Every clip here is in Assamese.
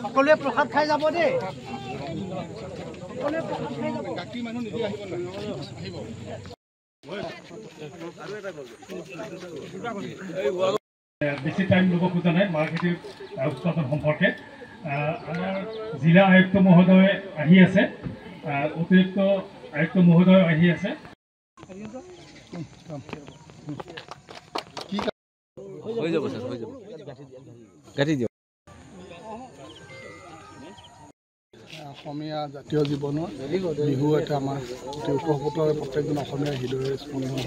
সকলোৱে প্ৰসাদ খাই যাব দেই সকলোৱে প্ৰসাদ খাই যাব কাকি মানুহ নিজে আহিব বেছি টাইম ল'ব খোজা নাই মাৰ্কেটিং উৎপাদন সম্পৰ্কে আমাৰ জিলা আয়ুক্ত মহোদয় আহি আছে অতিৰিক্ত আয়ুক্ত মহোদয় আহি আছে হৈ যাব স্যাৰ হৈ যাব গাঠি দিও অসমীয়া জাতীয় জীৱনৰ বিহু এটা আমাৰ উৎসৱটোৱে প্ৰত্যেকজন অসমীয়াৰ হৃদয়ৰ স্পন্দন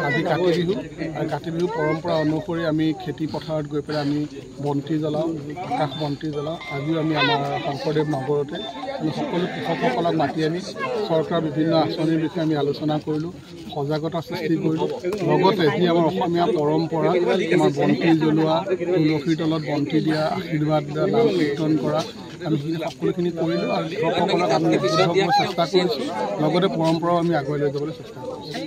আজি কাতি বিহু আৰু কাতি বিহু পৰম্পৰা অনুসৰি আমি খেতি পথাৰত গৈ পেলাই আমি বন্তি জ্বলাওঁ আকাশ বন্তি জ্বলাওঁ আজিও আমি আমাৰ শংকৰদেৱ নগৰতে আমি সকলো কৃষকসকলক মাতি আনি চৰকাৰৰ বিভিন্ন আঁচনিৰ বিষয়ে আমি আলোচনা কৰিলোঁ সজাগতা সৃষ্টি কৰিলোঁ লগতে যি আমাৰ অসমীয়া পৰম্পৰা আমাৰ বন্তি জ্বলোৱা তুলসীৰ তলত বন্তি দিয়া আশীৰ্বাদ দিয়া নাম কীৰ্তন কৰা আমি সকলোখিনি কৰিলোঁ আৰু কৃষকসকলক আমি বুজাবলৈ চেষ্টা কৰিছোঁ লগতে পৰম্পৰাও আমি আগুৱাই লৈ যাবলৈ চেষ্টা কৰিছোঁ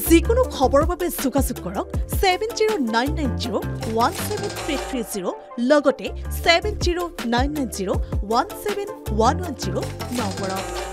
যিকোনো খবৰৰ বাবে যোগাযোগ কৰক 7099017330 লগতে 7099017110 নম্বৰত